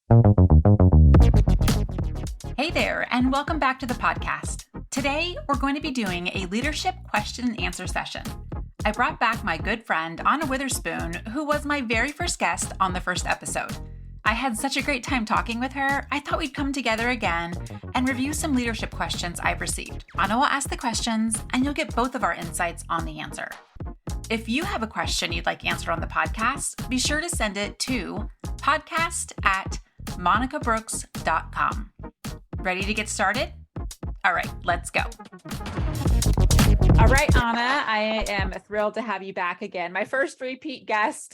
Hey there, and welcome back to the podcast. Today, we're going to be doing a leadership question and answer session. I brought back my good friend, A'na Witherspoon, who was my very first guest on the first episode. I had such a great time talking with her, I thought we'd come together again and review some leadership questions I've received. A'na will ask the questions, and you'll get both of our insights on the answer. If you have a question you'd like answered on the podcast, be sure to send it to podcast@monicabrooks.com. Ready to get started? All right, let's go. All right, A'na, I am thrilled to have you back again. My first repeat guest.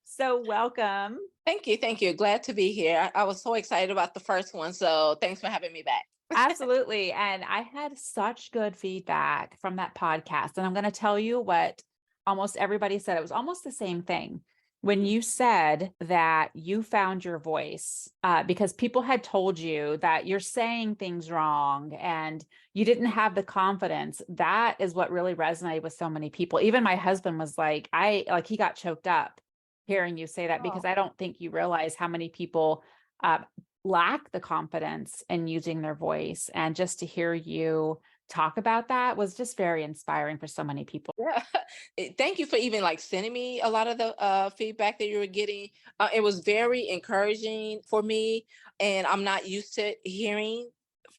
So welcome. Thank you. Thank you. Glad to be here. I was so excited about the first one. So thanks for having me back. Absolutely. And I had such good feedback from that podcast. And I'm going to tell you what almost everybody said. It was almost the same thing. When you said that you found your voice, because people had told you that you're saying things wrong and you didn't have the confidence, that is what really resonated with so many people. Even my husband was like, he got choked up hearing you say that, because I don't think you realize how many people lack the confidence in using their voice. And just to hear you talk about that was just very inspiring for so many people. Yeah. Thank you for even sending me a lot of the feedback that you were getting. It was very encouraging for me. And I'm not used to hearing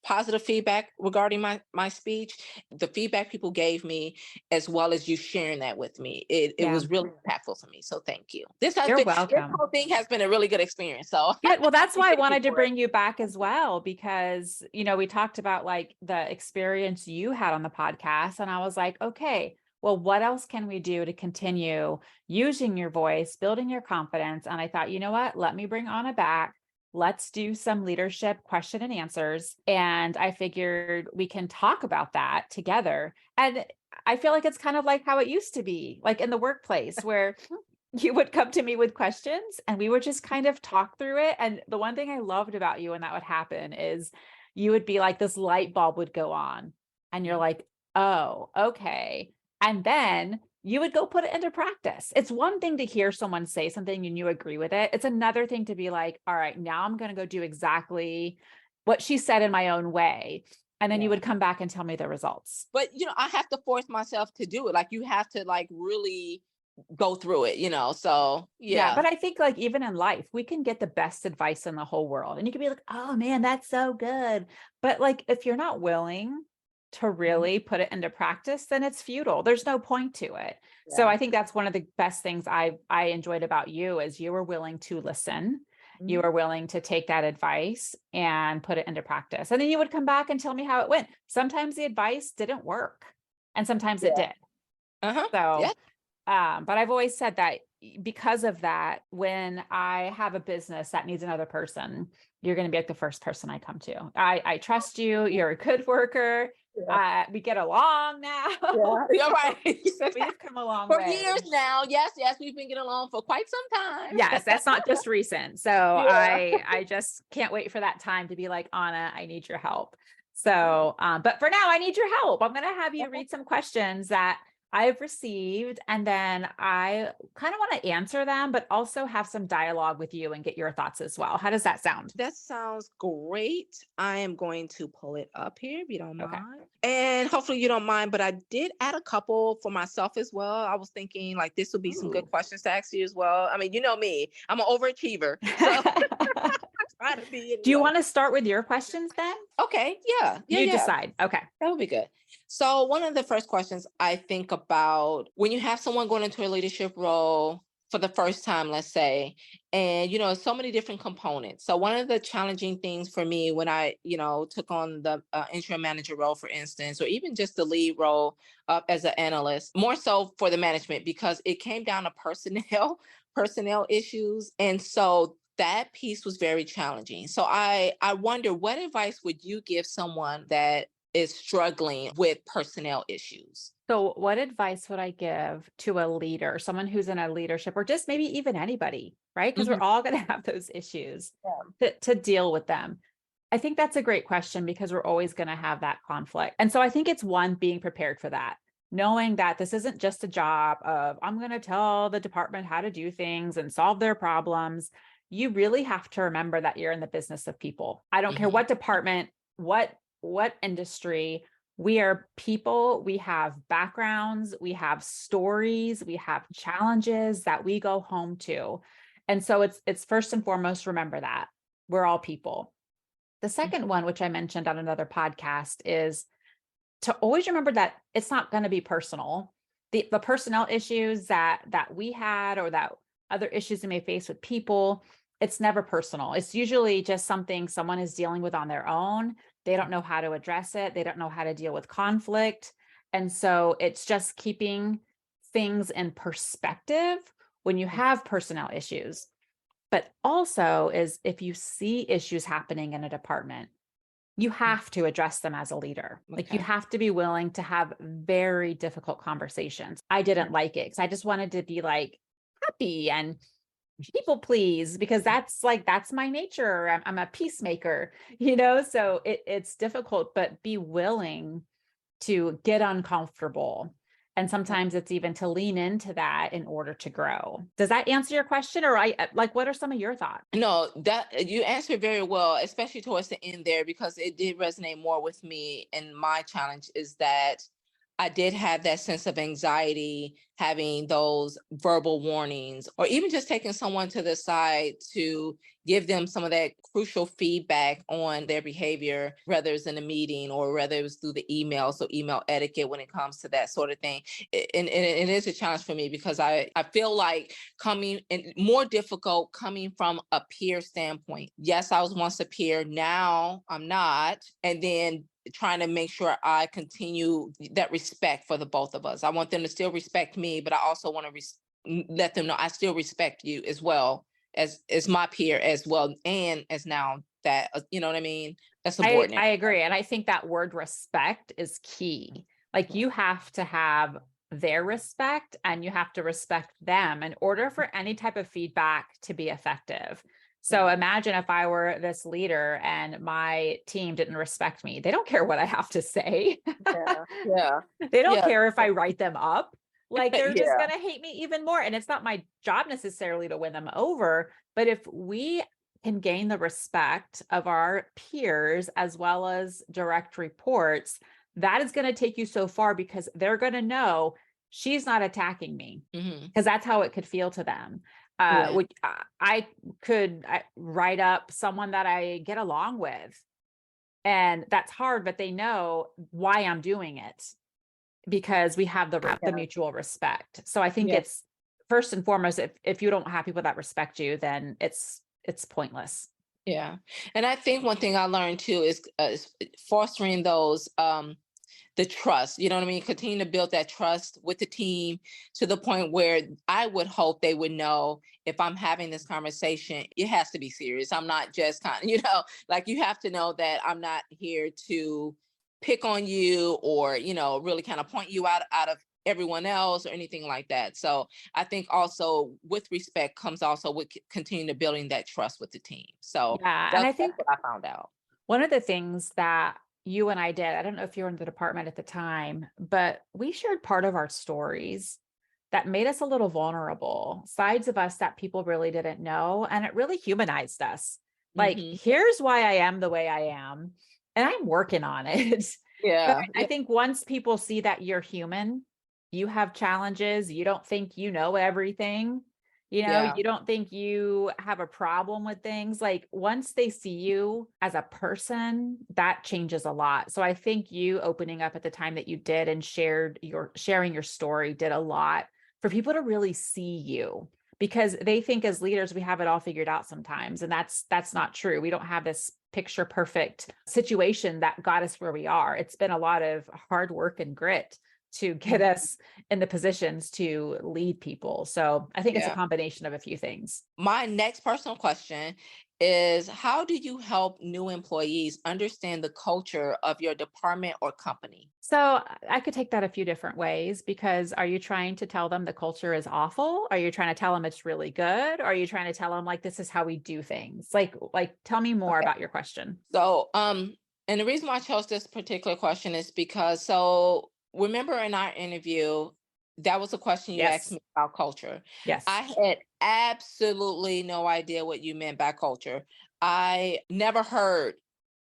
positive feedback regarding my speech. The feedback people gave me, as well as you sharing that with me, it was really impactful for me. So thank you. You're welcome. This whole thing has been a really good experience. So yeah, well, that's why I wanted to bring you back as well, because we talked about the experience you had on the podcast, and I was like, okay, well, what else can we do to continue using your voice, building your confidence? And I thought, you know what, let me bring A'na back. Let's do some leadership question and answers. And I figured we can talk about that together. And I feel like it's kind of like how it used to be, like in the workplace, where you would come to me with questions and we would just kind of talk through it. And the one thing I loved about you when that would happen is you would be like, this light bulb would go on and you're like, oh, okay. And then you would go put it into practice. It's one thing to hear someone say something and you agree with it. It's another thing to be like, all right, now I'm going to go do exactly what she said in my own way. And then you would come back and tell me the results. But, I have to force myself to do it. You have to really go through it, so yeah. But I think even in life, we can get the best advice in the whole world and you can be like, oh man, that's so good. But if you're not willing to really put it into practice, then it's futile. There's no point to it. Yeah. So I think that's one of the best things I enjoyed about you is you were willing to listen. You were willing to take that advice and put it into practice. And then you would come back and tell me how it went. Sometimes the advice didn't work and sometimes it did. But I've always said that because of that, when I have a business that needs another person, you're going to be the first person I come to. I trust you. You're a good worker. We get along now. You're right. We've come a long for way. years now. Yes, we've been getting along for quite some time. Yes, that's not just recent. So I just can't wait for that time to be like, A'na, I need your help. So, but for now, I need your help. I'm going to have you read some questions that I've received, and then I kind of want to answer them, but also have some dialogue with you and get your thoughts as well. How does that sound? That sounds great. I am going to pull it up here if you don't mind. And hopefully you don't mind, but I did add a couple for myself as well. I was thinking this would be some good questions to ask you as well. I mean, you know me, I'm an overachiever. So try to be. Do you want to start with your questions then? Okay. Yeah. You decide. Okay. That would be good. So one of the first questions I think about when you have someone going into a leadership role for the first time, let's say, and, so many different components. So one of the challenging things for me when I, took on the interim manager role, for instance, or even just the lead role as an analyst, more so for the management, because it came down to personnel issues. And so that piece was very challenging. So I wonder, what advice would you give someone that is struggling with personnel issues? So what advice would I give to a leader, someone who's in a leadership, or just maybe even anybody, right? Because we're all going to have those issues to deal with them. I think that's a great question because we're always going to have that conflict. And so I think it's one, being prepared for that, knowing that this isn't just a job of, I'm going to tell the department how to do things and solve their problems. you really have to remember that you're in the business of people. I don't care Mhm. what department, what industry, we are people, we have backgrounds, we have stories, we have challenges that we go home to. And so it's first and foremost, remember that we're all people. The second one, which I mentioned on another podcast, is to always remember that it's not going to be personal. The personnel issues that we had, or that other issues we may face with people, it's never personal. It's usually just something someone is dealing with on their own. They don't know how to address it. They don't know how to deal with conflict. And so it's just keeping things in perspective when you have personnel issues. But also is, if you see issues happening in a department, you have to address them as a leader. Like, you Okay. have to be willing to have very difficult conversations. I didn't like it because I just wanted to be like happy and people please, because that's my nature. I'm a peacemaker, so it's difficult, but be willing to get uncomfortable. And sometimes it's even to lean into that in order to grow. Does that answer your question? Or what are some of your thoughts? No, that you answered very well, especially towards the end there, because it did resonate more with me. And my challenge is that I did have that sense of anxiety, having those verbal warnings, or even just taking someone to the side to give them some of that crucial feedback on their behavior, whether it's in a meeting or whether it was through the email. So email etiquette when it comes to that sort of thing. And it is a challenge for me, because I feel like coming and more difficult coming from a peer standpoint. Yes, I was once a peer, now I'm not. And then trying to make sure I continue that respect for the both of us. I want them to still respect me, but I also want to let them know I still respect you as well as my peer as well, and as now that you know what I mean, a I subordinate. agree. And I think that word respect is key. Like, you have to have their respect and you have to respect them in order for any type of feedback to be effective. So Yeah, imagine if I were this leader and my team didn't respect me. They don't care what I have to say. yeah, yeah, They don't yeah, care if I write them up. Like, they're just yeah, going to hate me even more. And it's not my job necessarily to win them over. But if we can gain the respect of our peers as well as direct reports, that is going to take you so far, because they're going to know she's not attacking me, hmm, because that's how it could feel to them. yeah, Which I could write up someone that I get along with, and that's hard, but they know why I'm doing it, because we have the yeah, mutual respect. So I think yeah. it's first and foremost, if you don't have people that respect you, then it's pointless. Yeah. And I think one thing I learned too is fostering those the trust, you know what I mean? Continue to build that trust with the team to the point where I would hope they would know, if I'm having this conversation, it has to be serious. I'm not just kind of, like, you have to know that I'm not here to pick on you, or, really kind of point you out of everyone else or anything like that. So I think also with respect comes also with continue to building that trust with the team. So Yeah. And I that's think what I found out. one of the things that you and I did, I don't know if you were in the department at the time, but we shared part of our stories that made us a little vulnerable, sides of us that people really didn't know. And it really humanized us. Like, Hmm. here's why I am the way I am, and I'm working on it. But Yeah. I Yeah. think once people see that you're human, you have challenges, you don't think you know everything, Yeah. you don't think you have a problem with things. Like, once they see you as a person, that changes a lot. So I think you opening up at the time that you did and sharing your story did a lot for people to really see you, because they think as leaders we have it all figured out sometimes, and that's not true. We don't have this picture perfect situation that got us where we are. It's been a lot of hard work and grit to get us in the positions to lead people. So I think it's a Yeah. combination of a few things. My next personal question is, how do you help new employees understand the culture of your department or company? So I could take that a few different ways, because are you trying to tell them the culture is awful? Are you trying to tell them it's really good? Or are you trying to tell them like this is how we do things? Like tell me more Okay. about your question. So, and the reason why I chose this particular question is because, so remember in our interview, That was a question you asked Yes. me about culture. Yes. I had absolutely no idea what you meant by culture. I never heard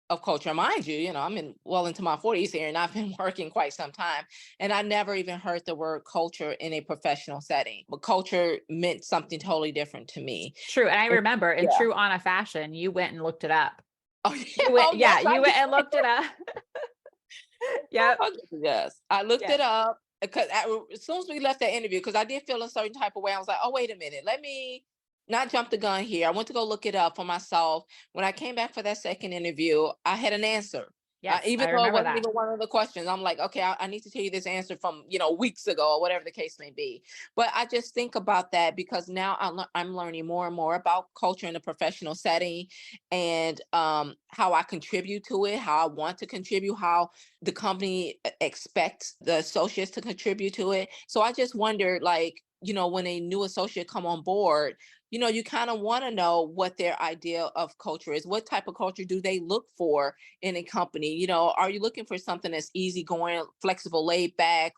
of culture. Mind you, I'm well into my 40s here and I've been working quite some time. And I never even heard the word culture in a professional setting. But culture meant something totally different to me. True. And I And remember in yeah. true A'na fashion, you went and looked it up. Oh, yeah. You went, Oh, yes, yeah, I you went and looked it up. Yep. Oh, yes, I looked Yeah. it up because as soon as we left that interview, because I did feel a certain type of way. I was like, oh, wait a minute, let me not jump the gun here. I went to go look it up for myself. When I came back for that second interview, I had an answer. Yes, Even I though it remember wasn't that. even one of the questions, I'm like, okay, I need to tell you this answer from weeks ago or whatever the case may be. But I just think about that because now I'm learning more and more about culture in a professional setting, and how I contribute to it, how I want to contribute, how the company expects the associates to contribute to it. So I just wondered, like, when a new associate come on board, you kind of want to know what their idea of culture is. What type of culture do they look for in a company? Are you looking for something that's easygoing, flexible, laid back,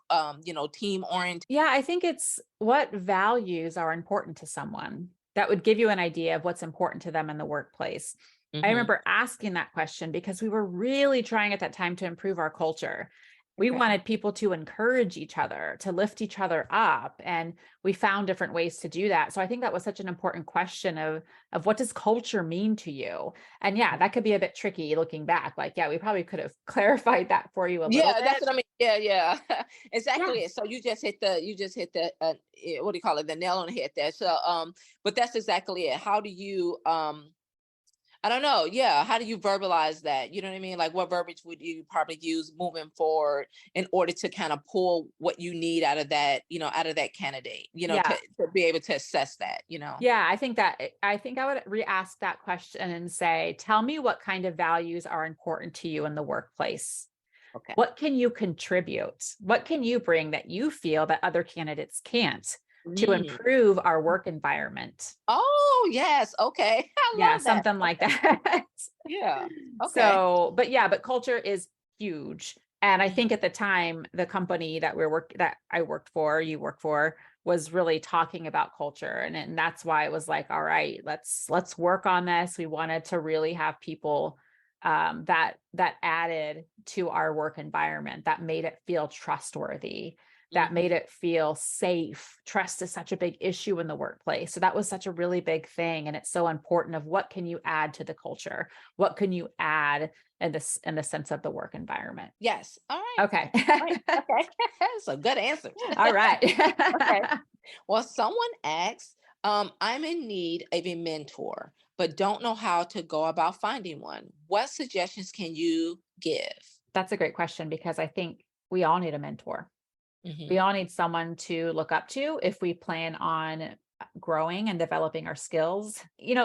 team oriented? Yeah, I think it's what values are important to someone. That would give you an idea of what's important to them in the workplace. I Hmm. remember asking that question because we were really trying at that time to improve our culture. We Okay. wanted people to encourage each other, to lift each other up, and we found different ways to do that. So I think that was such an important question of what does culture mean to you? And yeah, that could be a bit tricky looking back. Like, yeah, we probably could have clarified that for you a little Yeah, that's bit. what I mean. Yeah, yeah. Yeah. Exactly it. So you just hit the what do you call it? The nail on the head there. So but that's exactly it. How do you I don't know. Yeah. How do you verbalize that? You know what I mean? Like, what verbiage would you probably use moving forward in order to kind of pull what you need out of that, out of that candidate, Yeah. to be able to assess that? Yeah, I think I would re-ask that question and say, tell me what kind of values are important to you in the workplace. Okay. What can you contribute? What can you bring that you feel that other candidates can't to Mm. improve our work environment? Oh, yes. Okay. I Yeah, love that. something like Okay. that. Yeah. Okay. So, but culture is huge. And I think Mhm. at the time, the company that I worked for, you worked for, was really talking about culture. And that's why it was like, all right, let's work on this. We wanted to really have people that added to our work environment, that made it feel trustworthy, that made Mhm. it feel safe. Trust is such a big issue in the workplace. So that was such a really big thing. And it's so important of what can you add to the culture? What can you add in the sense of the work environment? Yes. All right. Okay. Right. Okay. So good answers. All right. Okay. Well, someone asks, I'm in need of a mentor, but don't know how to go about finding one. What suggestions can you give? That's a great question because I think we all need a mentor. We Hmm. all need someone to look up to if we plan on growing and developing our skills.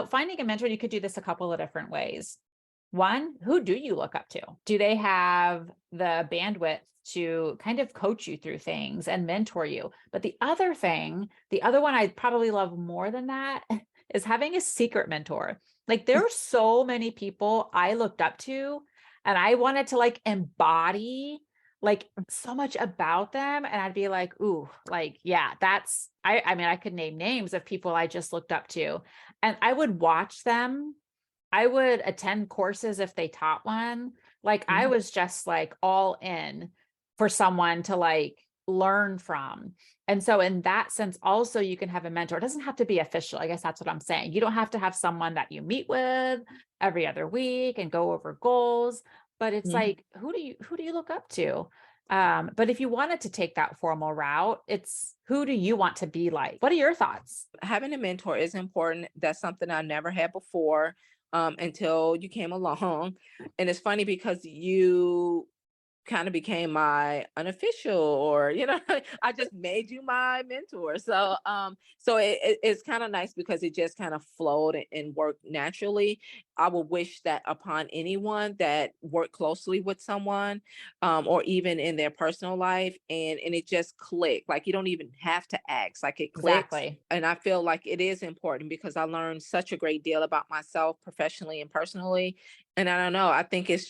Finding a mentor, you could do this a couple of different ways. One, who do you look up to? Do they have the bandwidth to kind of coach you through things and mentor you? But the other one I'd probably love more than that is having a secret mentor. Like there are so many people I looked up to and I wanted to like embody like so much about them. And I'd be like, ooh, like, yeah, I mean, I could name names of people I just looked up to and I would watch them. I would attend courses if they taught one. Like I Mhm. was just like all in for someone to like learn from. And so in that sense, also you can have a mentor. It doesn't have to be official. I guess that's what I'm saying. You don't have to have someone that you meet with every other week and go over goals, but it's Mhm. like, who do you look up to? But if you wanted to take that formal route, it's who do you want to be like? What are your thoughts? Having a mentor is important. That's something I never had before, until you came along. And it's funny because you kind of became my unofficial, or I just made you my mentor. So it's kind of nice because it just kind of flowed and worked naturally. I would wish that upon anyone that worked closely with someone, or even in their personal life, and it just clicked. Like you don't even have to ask, like it clicks. Exactly. And I feel like it is important because I learned such a great deal about myself professionally and personally. And I don't know, I think it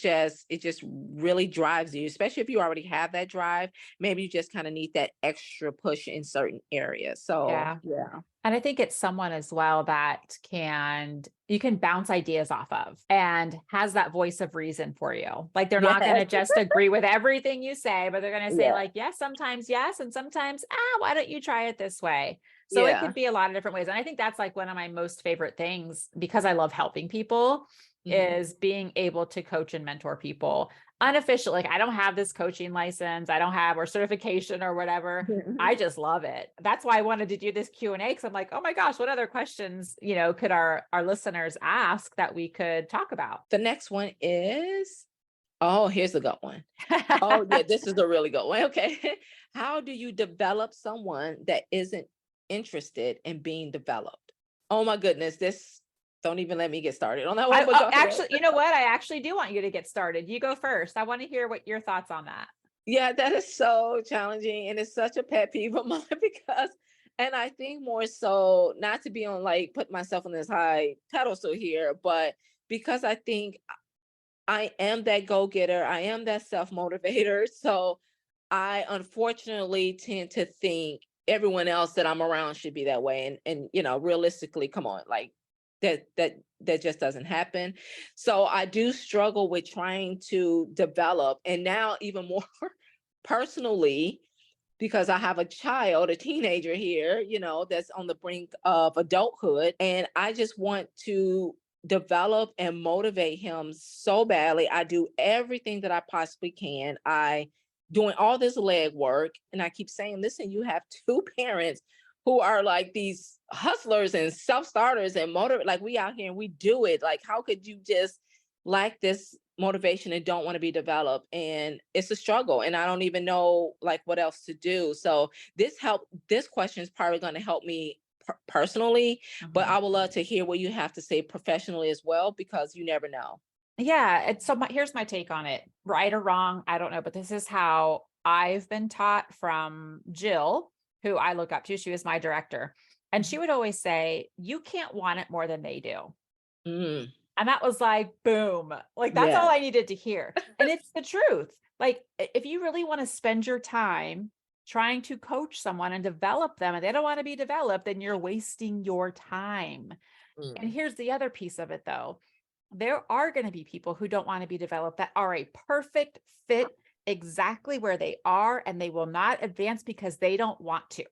just really drives you, especially if you already have that drive. Maybe you just kind of need that extra push in certain areas. So Yeah. yeah. And I think it's someone as well that you can bounce ideas off of and has that voice of reason for you. Like they're not going Yes. to just agree with everything you say, but they're going to say Yeah. like, yes, sometimes yes. And sometimes, why don't you try it this way? So it Yeah. could be a lot of different ways. And I think that's like one of my most favorite things because I love helping people Mhm. is being able to coach and mentor people unofficially. Like I don't have this coaching license, I don't have or certification or whatever. I just love it. That's why I wanted to do this Q&A because I'm like, oh my gosh, what other questions, could our listeners ask that we could talk about? The next one is, oh, here's a good one. Oh, yeah, this is a really good one. Okay. How do you develop someone that isn't interested in being developed? Oh my goodness, this don't even let me get started on that one, but go ahead. Actually, you know what? I actually do want you to get started. You go first. I want to hear what your thoughts on that. Yeah, that is so challenging and it's such a pet peeve of mine because and I think more so not to be on like put myself on this high pedestal here, but because I think I am that go-getter, I am that self-motivator. So I unfortunately tend to think everyone else that I'm around should be that way. And realistically, come on, like that just doesn't happen. So I do struggle with trying to develop and now even more personally because I have a child, a teenager here, that's on the brink of adulthood. And I just want to develop and motivate him so badly. I do everything that I possibly can. I doing all this leg work. And I keep saying, listen, you have two parents who are like these hustlers and self-starters and motivate, like we out here and we do it. Like, how could you just lack this motivation and don't want to be developed? And it's a struggle. And I don't even know like what else to do. So this question is probably going to help me personally, but Mhm. I would love to hear what you have to say professionally as well, because you never know. Yeah. Here's my take on it. Right or wrong, I don't know, but this is how I've been taught from Jill, who I look up to. She was my director. And she would always say, you can't want it more than they do. Mm, And that was like, boom, like that's all yeah. I needed to hear. And it's the truth. Like, if you really want to spend your time trying to coach someone and develop them and they don't want to be developed, then you're wasting your time. And Mm, here's the other piece of it though. There are going to be people who don't want to be developed that are a perfect fit exactly where they are and they will not advance because they don't want to.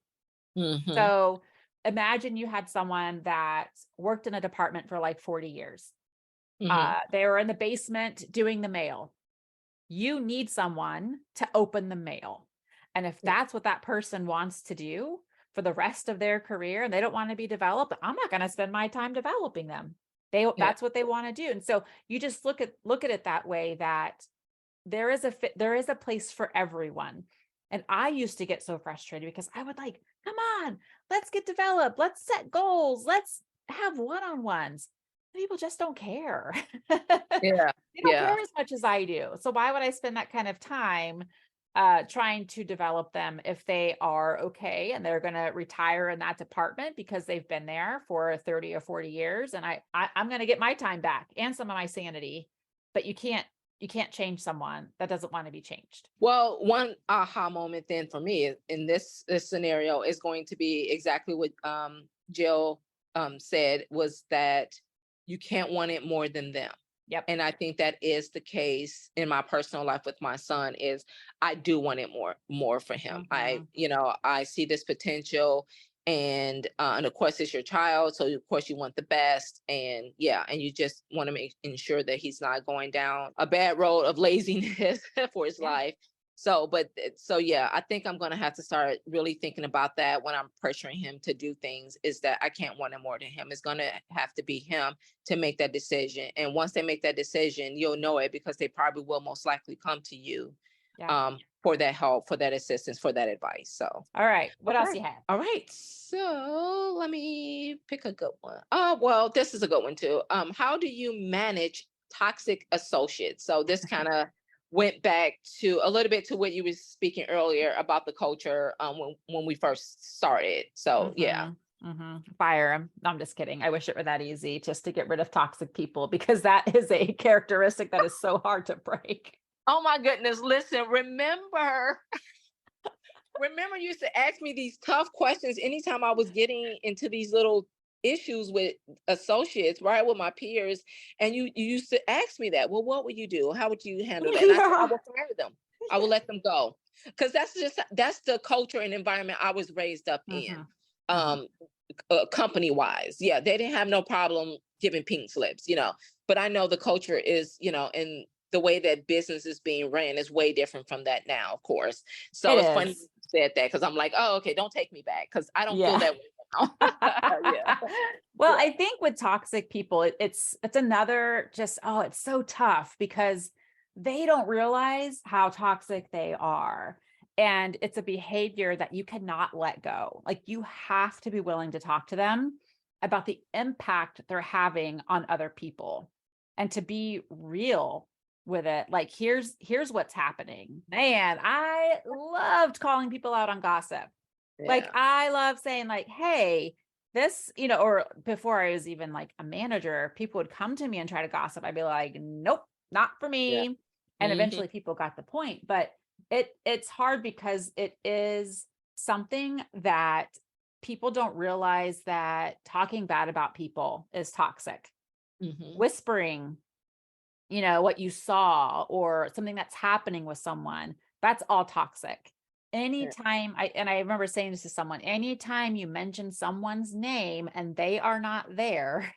mhm, So imagine you had someone that worked in a department for like 40 years. mhm. They were in the basement doing the mail. You need someone to open the mail. And if Yeah, that's what that person wants to do for the rest of their career and they don't want to be developed, I'm not going to spend my time developing them. yeah, That's what they want to do. And so you just look at it that way, that there is a place for everyone. And I used to get so frustrated because I would like, come on, let's get developed. Let's set goals. Let's have one-on-ones. People just don't care. yeah, They don't yeah, care as much as I do. So why would I spend that kind of time trying to develop them if they are okay and they're going to retire in that department because they've been there for 30 or 40 years and I'm going to get my time back and some of my sanity. But you can't change someone that doesn't want to be changed. Well, one aha moment then for me in this scenario is going to be exactly what Jill said, was that you can't want it more than them. Yep. And I think that is the case in my personal life with my son. Is I do want it more for him. Mhm. I see this potential, and of course it's your child, so of course you want the best, and yeah, and you just want to ensure that he's not going down a bad road of laziness for his Yeah. life. So yeah, I think I'm going to have to start really thinking about that when I'm pressuring him to do things, is that I can't want it more than him. It's going to have to be him to make that decision. And once they make that decision, you'll know it because they probably will most likely come to you Yeah. for that help, for that assistance, for that advice. So, All right. What else okay. you have? All right. So let me pick a good one. Oh, well, this is a good one too. How do you manage toxic associates? So this kind of went back to a little bit to what you were speaking earlier about the culture when we first started. So yeah. Fire them. No, I'm just kidding. I wish it were that easy just to get rid of toxic people, because that is a characteristic that is so hard to break. Oh my goodness. Listen, remember you used to ask me these tough questions anytime I was getting into these little issues with associates, right? With my peers. And you used to ask me that. Well, what would you do? How would you handle that? And I said, I Yeah. will fire them. I will let them go. Because that's the culture and environment I was raised up in. Mhm. Mhm. Um, company wise. Yeah, they didn't have no problem giving pink slips, but I know the culture is, and the way that business is being ran is way different from that now, of course. It So it's funny is. you said that, because I'm like, oh, okay, don't take me back, because I don't feel Yeah. that way now. Yeah. Well, Yeah. I think with toxic people, it's another just, oh, it's so tough because they don't realize how toxic they are. And it's a behavior that you cannot let go. Like, you have to be willing to talk to them about the impact they're having on other people and to be real with it. Like, here's what's happening. Man, I loved calling people out on gossip. Like, Yeah. I love saying, like, hey, this, or before I was even like a manager, people would come to me and try to gossip. I'd be like, nope, not for Yeah. me. And Hmm. eventually people got the point. But it's hard because it is something that people don't realize, that talking bad about people is toxic. Hmm. Whispering, what you saw or something that's happening with someone, that's all toxic. Yeah. Anytime I remember saying this to someone, anytime you mention someone's name and they are not there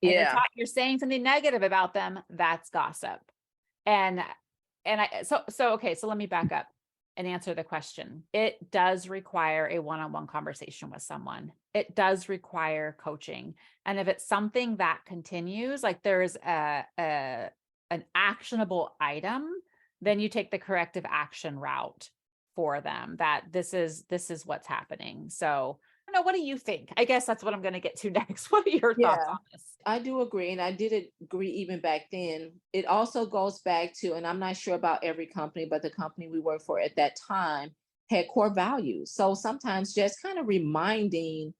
and Yeah. you're saying something negative about them, that's gossip. And okay, so let me back up and answer the question. It does require a one-on-one conversation with someone. It does require coaching. And if it's something that continues, like there's an actionable item, then you take the corrective action route for them, that this is what's happening. So, I don't know, what do you think? I guess that's what I'm going to get to next. What are your thoughts Yeah. on this? I do agree. And I did agree even back then. It also goes back to, and I'm not sure about every company, but the company we worked for at that time had core values. So sometimes just kind of reminding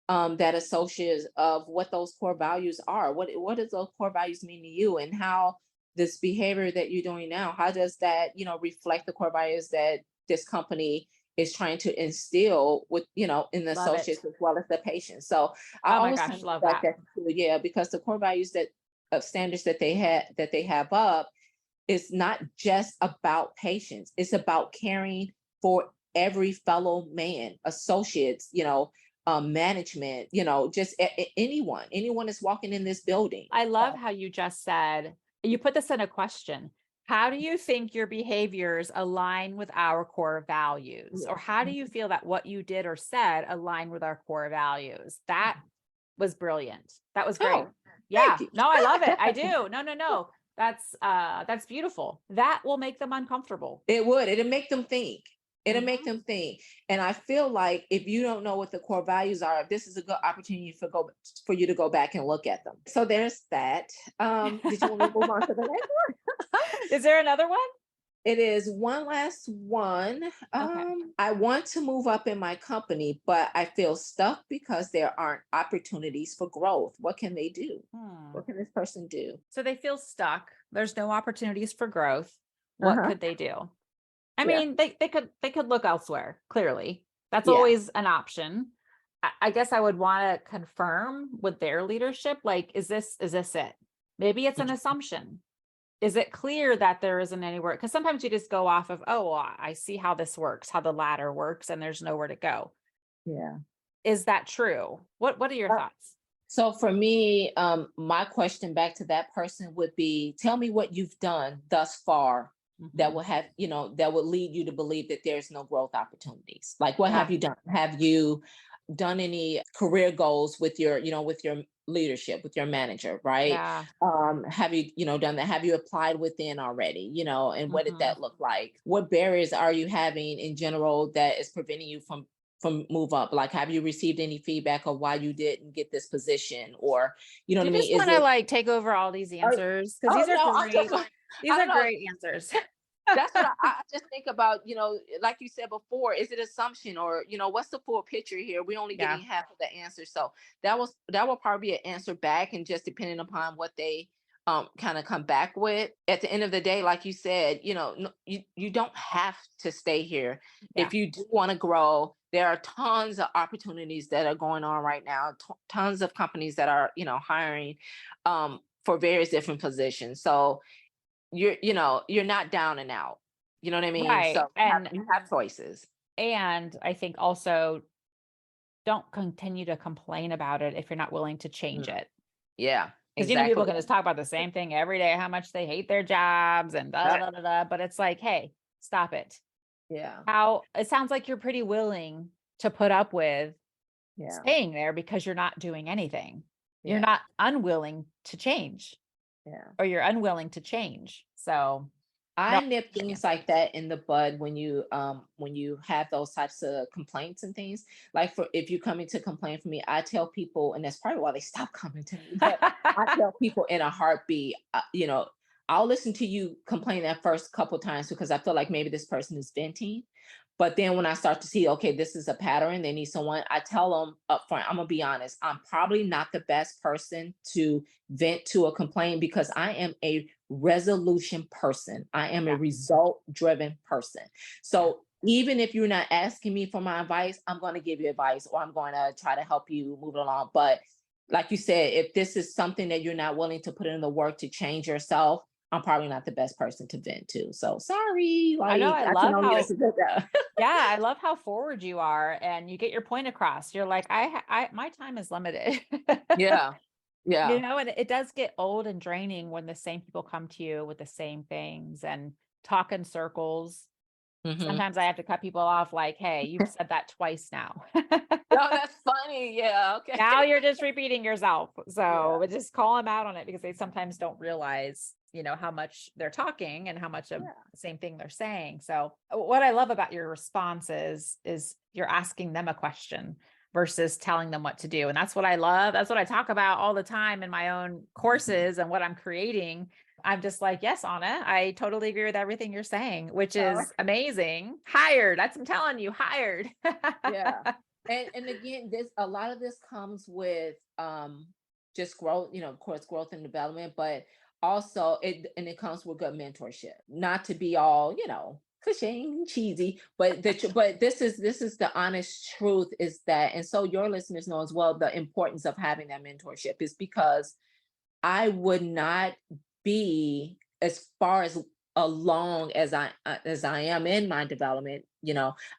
that associates of what those core values are. What does those core values mean to you, and how this behavior that you're doing now, how does that, reflect the core values that this company is trying to instill with, in the Love it. associates as well as the patients. So I Oh my always kind gosh, of love like that. that too, yeah, because the core values that of standards that they have up is not just about patients. It's about caring for every fellow man, associates, management, just anyone that's walking in this building. I love So, how you just said, you put this in a question. How do you think your behaviors align with our core values? yeah. Or how do you feel that what you did or said align with our core values? That was brilliant. That was great. Oh, thank Yeah. you. No, I love it. I do. No, no, no. That's beautiful. That will make them uncomfortable. It would. It'll make them think. It'll make Mhm. them think. And I feel like if you don't know what the core values are, this is a good opportunity for you to go back and look at them. So there's that. Did you want me to move on to the next one? Is there another one? It is one last one. Okay. I want to move up in my company, but I feel stuck because there aren't opportunities for growth. What can they do? Hmm. What can this person do? So they feel stuck. There's no opportunities for growth. What Uh-huh. could they do? I Yeah. mean, they could look elsewhere, clearly. That's Yeah. always an option. I guess I would want to confirm with their leadership, like, is this it? Maybe it's an assumption. Is it clear that there isn't anywhere? Because sometimes you just go off of, oh, well, I see how this works, how the ladder works, and there's nowhere to go. Yeah. Is that true? What are your thoughts? So for me, my question back to that person would be, tell me what you've done thus far that Mhm. will have, that would lead you to believe that there's no growth opportunities. Like, what Yeah. have you done? Have you done any career goals with your leadership, with your manager, right? Yeah. Have you, done that? Have you applied within already, and what did Mhm. that look like? What barriers are you having in general that is preventing you from move up? Like, have you received any feedback of why you didn't get this position? Or, you know Do what I you just mean? Is want to it, like take over all these oh, answers? Because oh these are no, I'm great. just, These I are don't know. great answers. That's what I just think about, like you said before, is it assumption or, what's the full picture here? We're only Yeah. getting half of the answer. So that will probably be an answer back. And just depending upon what they kind of come back with at the end of the day, like you said, you don't have to stay here. Yeah. If you do want to grow, there are tons of opportunities that are going on right now, tons of companies that are, hiring for various different positions. So you're not down and out. You know what I mean? Right. So you have choices. And I think also don't continue to complain about it if you're not willing to change Mm, it. yeah, Because, people exactly. can just talk about the same thing every day, how much they hate their jobs and da, Yep. da, da, da, but it's like, hey, stop it. Yeah, How it sounds like you're pretty willing to put up with yeah, staying there because you're not doing anything. You're yeah, not unwilling to change, yeah. or you're unwilling to change. So, no, I nip yeah. things like that in the bud when you have those types of complaints and things. Like for if you coming to complain for me, I tell people, and that's probably why they stop coming to me. But I tell people in a heartbeat, I'll listen to you complain that first couple times because I feel like maybe this person is venting. But then when I start to see, okay, this is a pattern, they need someone, I tell them up front, I'm gonna be honest, I'm probably not the best person to vent to a complaint because I am a resolution person. I am a Yeah. result driven person. Yeah. So even if you're not asking me for my advice, I'm going to give you advice or I'm going to try to help you move it along. But like you said, if this is something that you're not willing to put in the work to change yourself, I'm probably not the best person to vent to. So sorry, I know. like I I can love only how, listen to that. yeah, I love how forward you are and you get your point across. You're like, my time is limited. Yeah. Yeah. And it does get old and draining when the same people come to you with the same things and talk in circles. Hmm. Sometimes I have to cut people off like, hey, you've said that twice now. No, that's funny. Yeah. Okay. Now you're just repeating yourself. So Yeah. but just call them out on it because they sometimes don't realize, how much they're talking and how much of Yeah. the same thing they're saying. So what I love about your responses is you're asking them a question versus telling them what to do. And that's what I love. That's what I talk about all the time in my own courses and what I'm creating. I'm just like, yes, Anna, I totally agree with everything you're saying, which Oh, is amazing. Hired. That's, I'm telling you, hired. yeah. And again, this a lot of this comes with just growth, of course, growth and development, but also it comes with good mentorship. Not to be all, cliche and cheesy, but but this is the honest truth is that, and so your listeners know as well the importance of having that mentorship is because I would not be as far as along as I am in my development.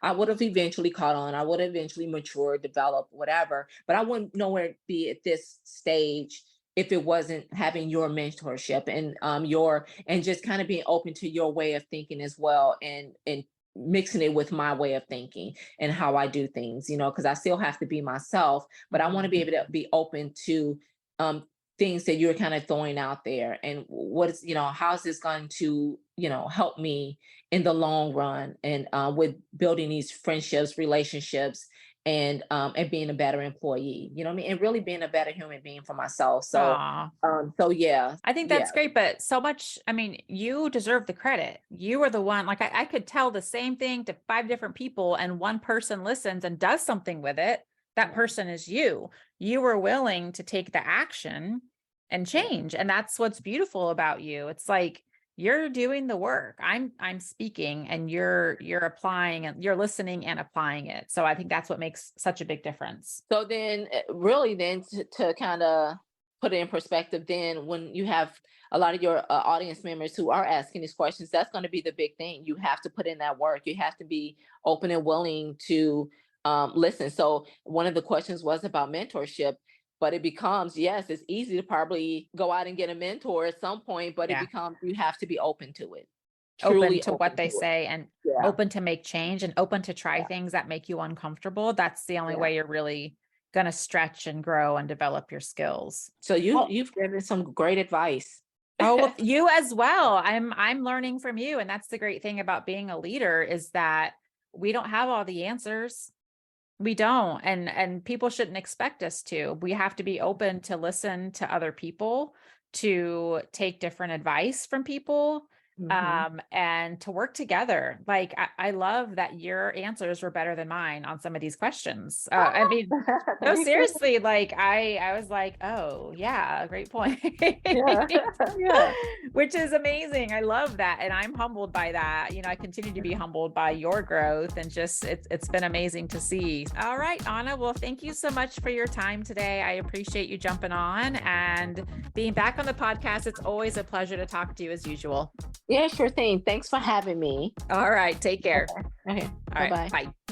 I would have eventually caught on. I would have eventually matured, developed, whatever. But I wouldn't nowhere be at this stage if it wasn't having your mentorship and your and just kind of being open to your way of thinking as well and mixing it with my way of thinking and how I do things, because I still have to be myself, but I want to Mhm. be able to be open to um things that you're kind of throwing out there and what is how's this going to help me in the long run and with building these friendships, relationships, and being a better employee, you know what I mean, and really being a better human being for myself. So Aw. so yeah. I think Yeah. that's great, but so much, I mean, you deserve the credit. You are the one, like I could tell the same thing to 5 different people and one person listens and does something with it. That Yeah. person is you. You were willing to take the action and Yeah. change. And that's what's beautiful about you. It's like you're doing the work. I'm speaking and you're applying and you're listening and applying it. So I think that's what makes such a big difference. So then, really, then to kind of put it in perspective, then when you have a lot of your audience members who are asking these questions, that's going to be the big thing. You have to put in that work. You have to be open and willing to listen. So one of the questions was about mentorship, but it becomes yes, it's easy to probably go out and get a mentor at some point, but it Yeah. becomes you have to be open to it, Open truly to what open they to it. say and Yeah, open to make change and open to try yeah, things that make you uncomfortable. That's the only yeah. way you're really going to stretch and grow and develop your skills. So Well, you've given some great advice. oh, well, you as well. I'm learning from you, and that's the great thing about being a leader is that we don't have all the answers. We don't, and people shouldn't expect us to. We have to be open to listen to other people, to take different advice from people, and to work together. Like, I love that your answers were better than mine on some of these questions. I mean, no, seriously, like I was like, oh yeah, great point. Yeah. Yeah. Which is amazing. I love that. And I'm humbled by that. You know, I continue to be humbled by your growth, and just, it's been amazing to see. All right, A'na, well, thank you so much for your time today. I appreciate you jumping on and being back on the podcast. It's always a pleasure to talk to you as usual. Yeah, sure thing. Thanks for having me. All right, take care. Okay. All right, Bye-bye. bye.